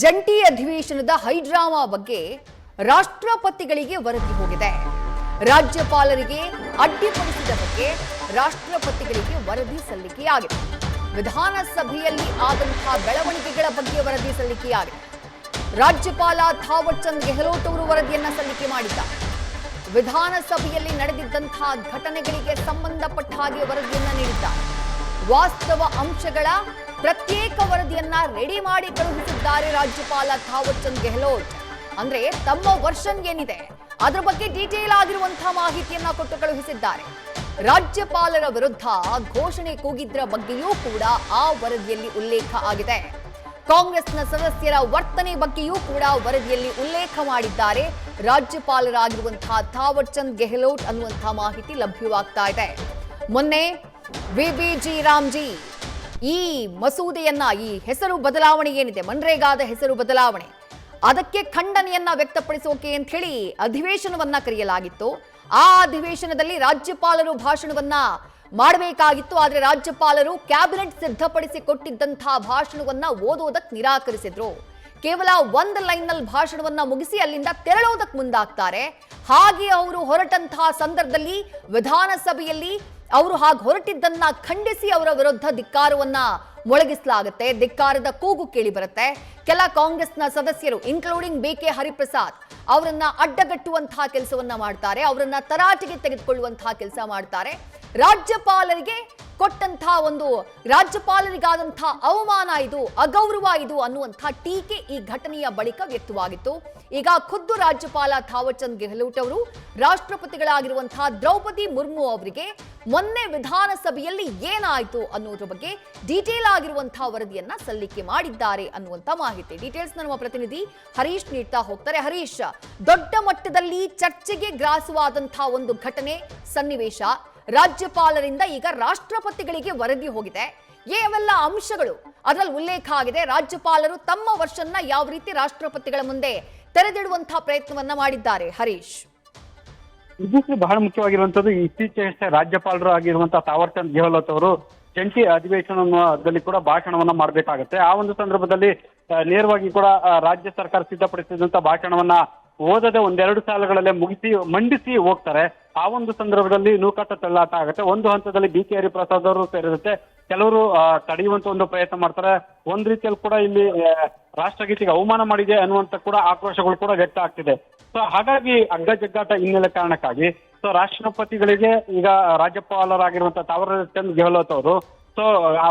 ಜಂಟಿ ಅಧಿವೇಶನದ ಹೈಡ್ರಾಮಾ ಬಗ್ಗೆ ರಾಷ್ಟ್ರಪತಿಗಳಿಗೆ ವರದಿ ಹೋಗಿದೆ. ರಾಜ್ಯಪಾಲರಿಗೆ ಅಡ್ಡಿಪಡಿಸಿದ ಬಗ್ಗೆ ರಾಷ್ಟ್ರಪತಿಗಳಿಗೆ ವರದಿ ಸಲ್ಲಿಕೆಯಾಗಿದೆ. ವಿಧಾನಸಭೆಯಲ್ಲಿ ಆದಂತಹ ಬೆಳವಣಿಗೆಗಳ ಬಗ್ಗೆ ವರದಿ ಸಲ್ಲಿಕೆಯಾಗಿದೆ. ರಾಜ್ಯಪಾಲ ಥಾವರ್ ಚಂದ್ ಗೆಹ್ಲೋಟ್ ಅವರು ವರದಿಯನ್ನ ಸಲ್ಲಿಕೆ ಮಾಡಿದ್ದಾರೆ. ವಿಧಾನಸಭೆಯಲ್ಲಿ ನಡೆದಿದ್ದಂತಹ ಘಟನೆಗಳಿಗೆ ಸಂಬಂಧಪಟ್ಟ ಹಾಗೆ ವರದಿಯನ್ನ ನೀಡಿದ್ದಾರೆ. ವಾಸ್ತವ ಅಂಶಗಳ ಪ್ರತ್ಯೇಕ ವರದಿಯನ್ನ ರೆಡಿ ಮಾಡಿ ಕಳುಹಿಸಿದ್ದಾರೆ ರಾಜ್ಯಪಾಲ ಥಾವರ್ ಚಂದ್ ಗೆಹ್ಲೋಟ್. ಅಂದ್ರೆ ತಮ್ಮ ವರ್ಷನ್ ಏನಿದೆ ಅದರ ಬಗ್ಗೆ ಡೀಟೇಲ್ ಆಗಿರುವಂತಹ ಮಾಹಿತಿಯನ್ನ ಕೊಟ್ಟು ಕಳುಹಿಸಿದ್ದಾರೆ. ರಾಜ್ಯಪಾಲರ ವಿರುದ್ಧ ಘೋಷಣೆ ಕೂಗಿದ್ರ ಬಗ್ಗೆಯೂ ಕೂಡ ಆ ವರದಿಯಲ್ಲಿ ಉಲ್ಲೇಖ ಆಗಿದೆ. ಕಾಂಗ್ರೆಸ್ನ ಸದಸ್ಯರ ವರ್ತನೆ ಬಗ್ಗೆಯೂ ಕೂಡ ವರದಿಯಲ್ಲಿ ಉಲ್ಲೇಖ ಮಾಡಿದ್ದಾರೆ. ರಾಜ್ಯಪಾಲರಾಗಿರುವಂತಹ ಥಾವರ್ ಚಂದ್ ಗೆಹ್ಲೋಟ್ ಅನ್ನುವಂತಹ ಮಾಹಿತಿ ಲಭ್ಯವಾಗ್ತಾ ಇದೆ. ಮೊನ್ನೆ ವಿಬಿಜಿ ರಾಮ್ಜಿ ಈ ಮಸೂದೆಯನ್ನ, ಈ ಹೆಸರು ಬದಲಾವಣೆ ಏನಿದೆ, ಮನ್ರೇಗಾದ ಹೆಸರು ಬದಲಾವಣೆ, ಅದಕ್ಕೆ ಖಂಡನೆಯನ್ನ ವ್ಯಕ್ತಪಡಿಸೋಕೆ ಅಂತ ಹೇಳಿ ಅಧಿವೇಶನವನ್ನ ಕರೆಯಲಾಗಿತ್ತು. ಆ ಅಧಿವೇಶನದಲ್ಲಿ ರಾಜ್ಯಪಾಲರು ಭಾಷಣವನ್ನ ಮಾಡಬೇಕಾಗಿತ್ತು. ಆದ್ರೆ ರಾಜ್ಯಪಾಲರು ಕ್ಯಾಬಿನೆಟ್ ಸಿದ್ಧಪಡಿಸಿ ಕೊಟ್ಟಿದ್ದಂತಹ ಭಾಷಣವನ್ನ ಓದೋದಕ್ಕೆ ನಿರಾಕರಿಸಿದ್ರು. ಕೇವಲ ಒಂದು ಲೈನ್ ನಲ್ಲಿ ಭಾಷಣವನ್ನ ಮುಗಿಸಿ ಅಲ್ಲಿಂದ ತೆರಳೋದಕ್ಕೆ ಮುಂದಾಗ್ತಾರೆ. ಹಾಗೆ ಅವರು ಹೊರಟಂತಹ ಸಂದರ್ಭದಲ್ಲಿ ವಿಧಾನಸಭೆಯಲ್ಲಿ ಅವರು ಹಾಗೆ ಹೊರಟಿದ್ದನ್ನ ಖಂಡಿಸಿ ಅವರ ವಿರುದ್ಧ ಧಿಕ್ಕಾರವನ್ನ ಮೊಳಗಿಸಲಾಗುತ್ತೆ. ಧಿಕ್ಕಾರದ ಕೂಗು ಕೇಳಿ ಬರುತ್ತೆ. ಕೆಲ ಕಾಂಗ್ರೆಸ್ನ ಸದಸ್ಯರು ಇನ್ಕ್ಲೂಡಿಂಗ್ BK ಹರಿಪ್ರಸಾದ್ ಅವರನ್ನ ಅಡ್ಡಗಟ್ಟುವಂತಹ ಕೆಲಸವನ್ನ ಮಾಡ್ತಾರೆ. ಅವರನ್ನ ತರಾಟೆಗೆ ತೆಗೆದುಕೊಳ್ಳುವಂತಹ ಕೆಲಸ ಮಾಡ್ತಾರೆ. ರಾಜ್ಯಪಾಲರಿಗೆ ಕೊಟ್ಟಂತಹ ಒಂದು ರಾಜ್ಯಪಾಲರಿಗಾದಂತಹ ಅವಮಾನ ಇದು, ಅಗೌರವ ಇದು ಅನ್ನುವಂತಹ ಟೀಕೆ ಈ ಘಟನೆಯ ಬಳಿಕ ವ್ಯಕ್ತವಾಗಿತ್ತು. ಈಗ ಖುದ್ದು ರಾಜ್ಯಪಾಲ ಥಾವರ್ ಚಂದ್ ಗೆಹ್ಲೋಟ್ ಅವರು ರಾಷ್ಟ್ರಪತಿಗಳಾಗಿರುವಂತಹ ದ್ರೌಪದಿ ಮುರ್ಮು ಅವರಿಗೆ ಮೊನ್ನೆ ವಿಧಾನಸಭೆಯಲ್ಲಿ ಏನಾಯಿತು ಅನ್ನೋದ್ರ ಬಗ್ಗೆ ಡೀಟೇಲ್ ಆಗಿರುವಂತಹ ವರದಿಯನ್ನ ಸಲ್ಲಿಕೆ ಮಾಡಿದ್ದಾರೆ ಅನ್ನುವಂತ ಮಾಹಿತಿ. ಡೀಟೇಲ್ಸ್ ನಮ್ಮ ಪ್ರತಿನಿಧಿ ಹರೀಶ್ ನೀಡ್ತಾ ಹೋಗ್ತಾರೆ. ಹರೀಶ್, ದೊಡ್ಡ ಮಟ್ಟದಲ್ಲಿ ಚರ್ಚೆಗೆ ಗ್ರಾಸವಾದಂತಹ ಒಂದು ಘಟನೆ, ಸನ್ನಿವೇಶ, ರಾಜ್ಯಪಾಲರಿಂದ ಈಗ ರಾಷ್ಟ್ರಪತಿಗಳಿಗೆ ವರದಿ ಹೋಗಿದೆ. ಏವೆಲ್ಲ ಅಂಶಗಳು ಅದರಲ್ಲಿ ಉಲ್ಲೇಖ ಆಗಿದೆ? ರಾಜ್ಯಪಾಲರು ತಮ್ಮ ವರ್ಷನ್ನ ಯಾವ ರೀತಿ ರಾಷ್ಟ್ರಪತಿಗಳ ಮುಂದೆ ತೆರೆದಿಡುವಂತಹ ಪ್ರಯತ್ನವನ್ನ ಮಾಡಿದ್ದಾರೆ? ಹರೀಶ್, ಇದು ಬಹಳ ಮುಖ್ಯವಾಗಿರುವಂತದ್ದು. ಇತ್ತೀಚೆಗೆ ರಾಜ್ಯಪಾಲರು ಆಗಿರುವಂತಹ ಥಾವರ್ ಚಂದ್ ಗೆಹ್ಲೋಟ್ ಅವರು ಜಂಟಿ ಅಧಿವೇಶನದಲ್ಲಿ ಕೂಡ ಭಾಷಣವನ್ನ ಮಾಡಬೇಕಾಗುತ್ತೆ. ಆ ಒಂದು ಸಂದರ್ಭದಲ್ಲಿ ನೇರವಾಗಿ ಕೂಡ ರಾಜ್ಯ ಸರ್ಕಾರ ಸಿದ್ಧಪಡಿಸಿದಂತ ಭಾಷಣವನ್ನ ಓದದೆ ಒಂದೆರಡು ಸಾಲುಗಳಲ್ಲೇ ಮಂಡಿಸಿ ಹೋಗ್ತಾರೆ. ಆ ಒಂದು ಸಂದರ್ಭದಲ್ಲಿ ನೂಕಾಟ ತಳ್ಳಾಟ ಆಗುತ್ತೆ. ಒಂದು ಹಂತದಲ್ಲಿ BK ಹರಿಪ್ರಸಾದ್ ಅವರು ಸೇರಿರುತ್ತೆ. ಕೆಲವರು ತಡೆಯುವಂತ ಒಂದು ಪ್ರಯತ್ನ ಮಾಡ್ತಾರೆ. ಒಂದ್ ರೀತಿಯಲ್ಲಿ ಕೂಡ ಇಲ್ಲಿ ರಾಷ್ಟ್ರಗೀತೆಗೆ ಅವಮಾನ ಮಾಡಿದೆ ಅನ್ನುವಂತ ಕೂಡ ಆಕ್ರೋಶಗಳು ಕೂಡ ವ್ಯಕ್ತ ಆಗ್ತಿದೆ. ಸೊ ಹಾಗಾಗಿ ಅಗ್ಗಜಗ್ಗಾಟ ಹಿನ್ನೆಲೆ ಕಾರಣಕ್ಕಾಗಿ ರಾಷ್ಟ್ರಪತಿಗಳಿಗೆ ಈಗ ರಾಜ್ಯಪಾಲರಾಗಿರುವಂತಹ ಥಾವರ್ ಚಂದ್ ಗೆಹ್ಲೋಟ್ ಅವರು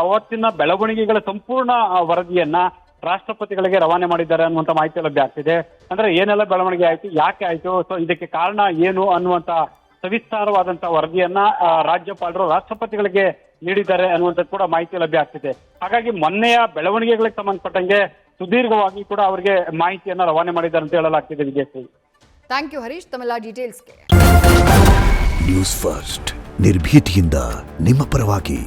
ಅವತ್ತಿನ ಬೆಳವಣಿಗೆಗಳ ಸಂಪೂರ್ಣ ವರದಿಯನ್ನ ರಾಷ್ಟ್ರಪತಿಗಳಿಗೆ ರವಾನೆ ಮಾಡಿದ್ದಾರೆ ಅನ್ನುವಂತ ಮಾಹಿತಿ ಲಭ್ಯ ಆಗ್ತಿದೆ. ಅಂದ್ರೆ ಏನೆಲ್ಲ ಬೆಳವಣಿಗೆ ಆಯ್ತು, ಯಾಕೆ ಆಯ್ತು, ಸೊ ಇದಕ್ಕೆ ಕಾರಣ ಏನು ಅನ್ನುವಂತ ಸವಿಸ್ತಾರವಾದಂತಹ ವರದಿಯನ್ನ ರಾಜ್ಯಪಾಲರು ರಾಷ್ಟ್ರಪತಿಗಳಿಗೆ ನೀಡಿದ್ದಾರೆ ಅನ್ನುವಂಥದ್ದು ಕೂಡ ಮಾಹಿತಿ ಲಭ್ಯ ಆಗ್ತಿದೆ. ಹಾಗಾಗಿ ಮೊನ್ನೆಯ ಬೆಳವಣಿಗೆಗಳಿಗೆ ಸಂಬಂಧಪಟ್ಟಂಗೆ ಸುದೀರ್ಘವಾಗಿ ಕೂಡ ಅವರಿಗೆ ಮಾಹಿತಿಯನ್ನ ರವಾನೆ ಮಾಡಿದ್ದಾರೆ ಅಂತ ಹೇಳಲಾಗ್ತಿದೆ. ವಿಜಯಶ್ರೀ, ಥ್ಯಾಂಕ್ ಯು ಹರೀಶ್, ತಮ್ಮೆಲ್ಲ ಡೀಟೇಲ್ಸ್ಗೆ. ನ್ಯೂಸ್ ಫಸ್ಟ್, ನಿರ್ಭೀತಿಯಿಂದ ನಿಮ್ಮ ಪರವಾಗಿ.